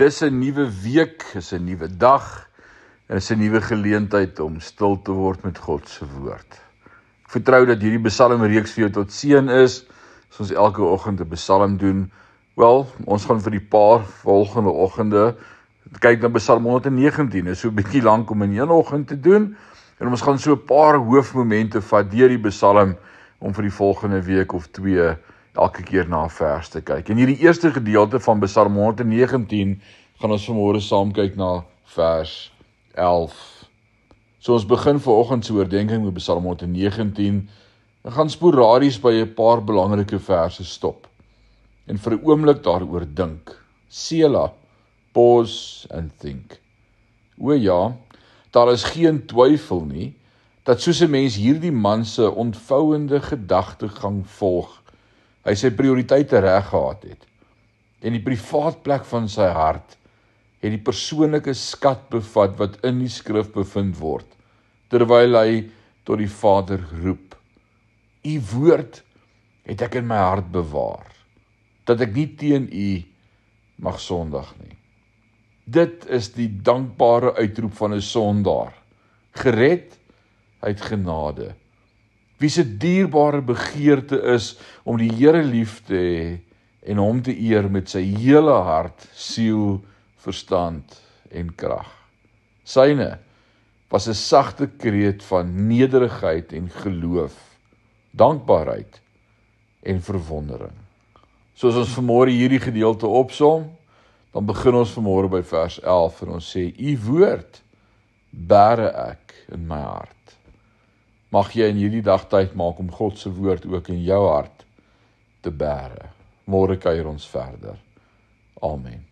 Dis 'n nuwe week, is 'n nuwe dag, en is 'n nuwe geleentheid om stil te word met God se woord. Ek vertrou dat hierdie psalmreeks vir jou tot seën is, as ons elke oggend 'n psalm doen. Wel, ons gaan vir die paar volgende oggende kyk na Psalm 119, is so 'n bietjie lank om in een oggend te doen, en ons gaan so 'n paar hoofmomente vat deur die psalm, om vir die volgende week of 2 elke keer na 'n vers te kyk. En hierdie eerste gedeelte van Psalm 119 gaan ons vanmôre saam kyk na vers 11. So ons begin vanoggend se oordeenking met Psalm 119. Ons gaan sporadies by 'n paar belangrike verse stop en vir 'n oomblik daaroor dink. Selah, pause and think. O ja, daar is geen twyfel nie dat soos 'n mens hierdie man se ontvouende gedagtegang volg, hy sy prioriteite reg gehad het. En die privaat plek van sy hart het die persoonlike skat bevat wat in die skrif bevind word, terwyl hy tot die Vader roep. U woord het ek in my hart bewaar, dat ek nie teen u mag sondig nie. Dit is die dankbare uitroep van 'n sondaar, gered uit genade, wie se dierbare begeerte is om die Here lief te hê en hom te eer met sy hele hart, siel, verstand en krag. Syne was 'n sagte kreet van nederigheid en geloof, dankbaarheid en verwondering. Soos ons vanmôre hierdie gedeelte opsom, dan begin ons vanmôre by vers 11 en ons sê, u woord bære ek in my hart. Mag jy in hierdie dag tyd maak om God se woord ook in jou hart te bære. Môre kuier ons verder. Amen.